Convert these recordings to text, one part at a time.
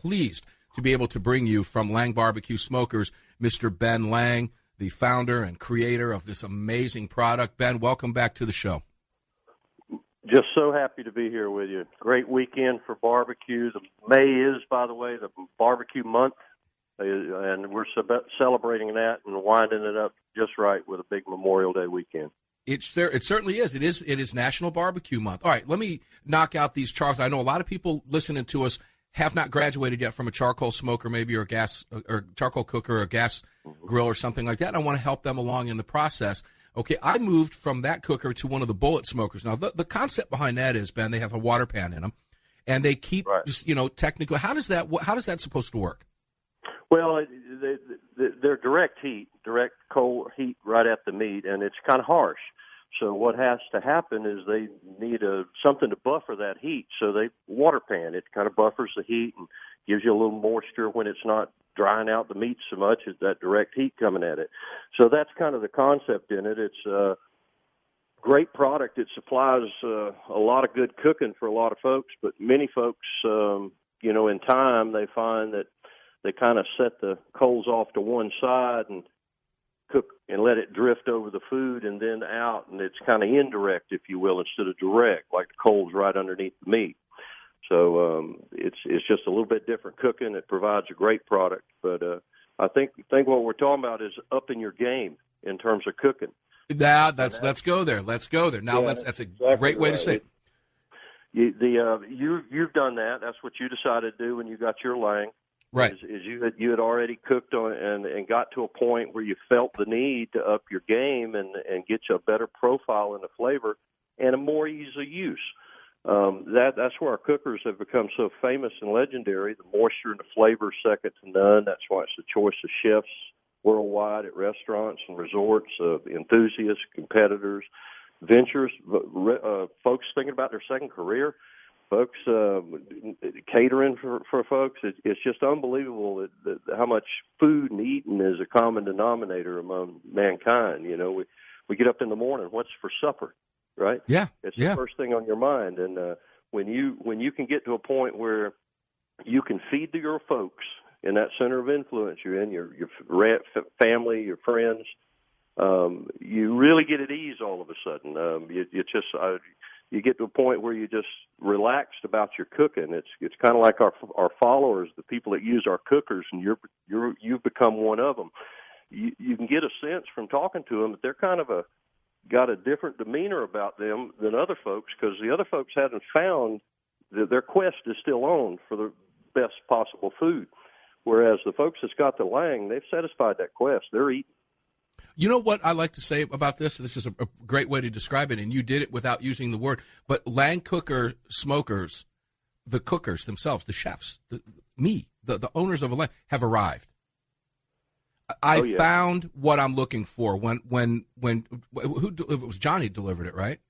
pleased to be able to bring you from Lang Barbecue Smokers, Mr. Ben Lang, the founder and creator of this amazing product. Ben, welcome back to the show. Just so happy to be here with you. Great weekend for barbecue. May is, by the way, the barbecue month, and we're celebrating that and winding it up just right with a big Memorial Day weekend. It certainly is. It is National Barbecue Month. All right, let me knock out these charcoal. I know a lot of people listening to us have not graduated yet from a charcoal smoker, maybe, or gas, or charcoal cooker, or a gas grill, or something like that. And I want to help them along in the process. Okay, I moved from that cooker to one of the bullet smokers. Now, the concept behind that is, Ben, they have a water pan in them, and they keep, technically. How does that supposed to work? Well, they're direct cold heat right at the meat, and it's kind of harsh. So what has to happen is they need something to buffer that heat. So they water pan. It kind of buffers the heat and gives you a little moisture when it's not drying out the meat so much as that direct heat coming at it. So that's kind of the concept in it. It's a great product. It supplies a lot of good cooking for a lot of folks, but many folks, in time they find that they kind of set the coals off to one side and cook and let it drift over the food and then out, and it's kind of indirect, if you will, instead of direct, like the coals right underneath the meat. So it's just a little bit different cooking. It provides a great product, but I think what we're talking about is upping your game in terms of cooking. Let's go there. Now that's a great way to say it. You've done that. That's what you decided to do when you got your Lang. Right. Is you had already cooked on and got to a point where you felt the need to up your game and get you a better profile in the flavor and a more ease of use. That's where our cookers have become so famous and legendary. The moisture and the flavor second to none. That's why it's the choice of chefs worldwide at restaurants and resorts, enthusiasts, competitors, ventures, folks thinking about their second career. Folks catering for folks, it's just unbelievable that how much food and eating is a common denominator among mankind. We get up in the morning. What's for supper, right? Yeah, it's the first thing on your mind. And when you can get to a point where you can feed to your folks in that center of influence you're in, your family, your friends, you really get at ease all of a sudden. You get to a point where you just relaxed about your cooking. It's kind of like our followers, the people that use our cookers, and you've become one of them. You can get a sense from talking to them that they're kind of got a different demeanor about them than other folks, because the other folks haven't found that their quest is still on for the best possible food. Whereas the folks that's got the Lang, they've satisfied that quest. They're eating. You know what I like to say about this? This is a great way to describe it, and you did it without using the word. But Lang Cooker Smokers, the cookers themselves, the chefs, the owners of a Lang, have arrived. I found what I'm looking for when it was Johnny delivered it, right?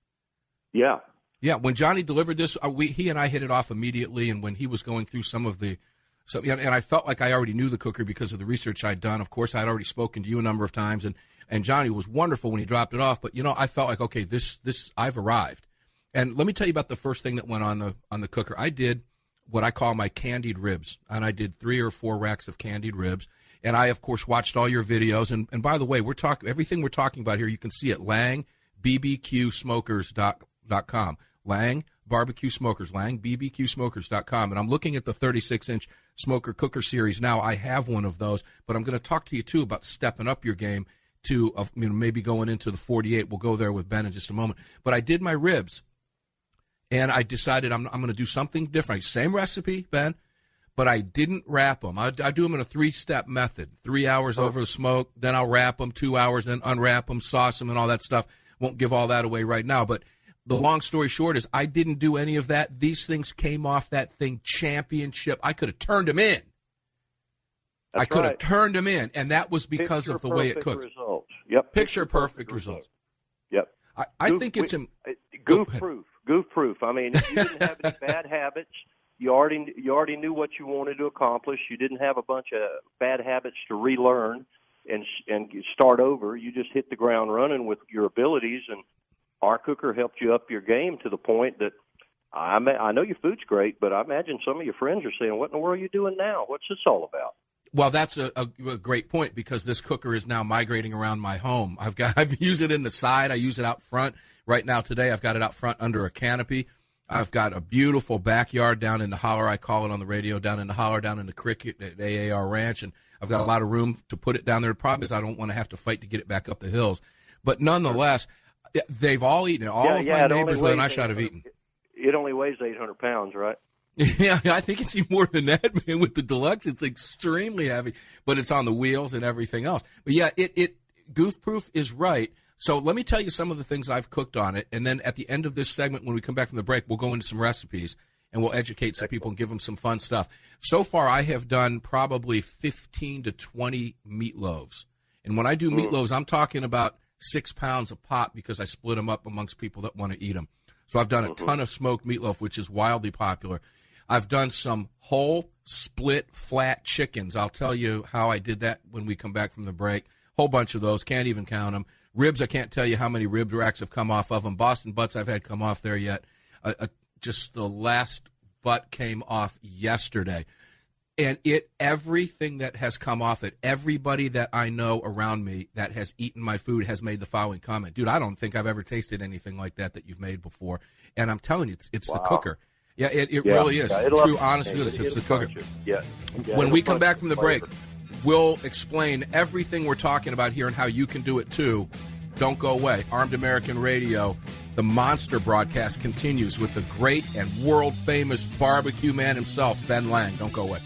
Yeah. Yeah, when Johnny delivered this, he and I hit it off immediately, and when he was going through and I felt like I already knew the cooker because of the research I'd done. Of course, I'd already spoken to you a number of times, and Johnny was wonderful when he dropped it off. But I felt like, okay, this I've arrived. And let me tell you about the first thing that went on the cooker. I did what I call my candied ribs, and I did 3 or 4 racks of candied ribs. And I, of course, watched all your videos. And by the way, everything we're talking about here, you can see at LangBBQSmokers.com. Lang Barbecue Smokers, LangBBQSmokers.com. And I'm looking at the 36-inch smoker cooker series now. I have one of those, but I'm going to talk to you, too, about stepping up your game to maybe going into the 48. We'll go there with Ben in just a moment. But I did my ribs, and I decided I'm going to do something different. Same recipe, Ben, but I didn't wrap them. I do them in a 3-step method. 3 hours over the smoke, then I'll wrap them, 2 hours, then unwrap them, sauce them, and all that stuff. Won't give all that away right now, but the long story short is I didn't do any of that. These things came off that thing championship. I could have turned them in. I could have turned them in, and that was because of the way it cooked. Results. Yep. Picture perfect results. Yep. I think it's goof proof. I mean, you didn't have any bad habits. You already knew what you wanted to accomplish. You didn't have a bunch of bad habits to relearn and start over. You just hit the ground running with your abilities, and our cooker helped you up your game to the point that I know your food's great, but I imagine some of your friends are saying, "What in the world are you doing now? What's this all about?" Well, that's a great point, because this cooker is now migrating around my home. I've used it in the side. I use it out front. Right now today, I've got it out front under a canopy. I've got a beautiful backyard down in the holler. I call it on the radio, down in the holler, down in the cricket at AAR Ranch, and I've got a lot of room to put it down there. The problem is I don't want to have to fight to get it back up the hills. But nonetheless, they've all eaten it. All of my neighbors within eyeshot have eaten. It only weighs 800 pounds, right? Yeah, I think it's even more than that, man. With the deluxe, it's extremely heavy, but it's on the wheels and everything else. But yeah, Goof Proof is right. So let me tell you some of the things I've cooked on it, and then at the end of this segment, when we come back from the break, we'll go into some recipes and we'll educate some people and give them some fun stuff. So far, I have done probably 15 to 20 meatloaves, and when I do meatloaves, I'm talking about 6 pounds a pop, because I split them up amongst people that want to eat them. So I've done a ton of smoked meatloaf, which is wildly popular. I've done some whole split flat chickens. I'll tell you how I did that when we come back from the break. Whole bunch of those. Can't even count them. Ribs, I can't tell you how many rib racks have come off of them. Boston butts I've had come off there yet. Just the last butt came off yesterday. And everything that has come off it, everybody that I know around me that has eaten my food has made the following comment. Dude, I don't think I've ever tasted anything like that you've made before. And I'm telling you, it's the cooker. Yeah, it really is. True, honest to this, it's the cooker. Yeah. When we come back from the break, we'll explain everything we're talking about here and how you can do it too. Don't go away. Armed American Radio, the monster broadcast continues with the great and world-famous barbecue man himself, Ben Lang. Don't go away.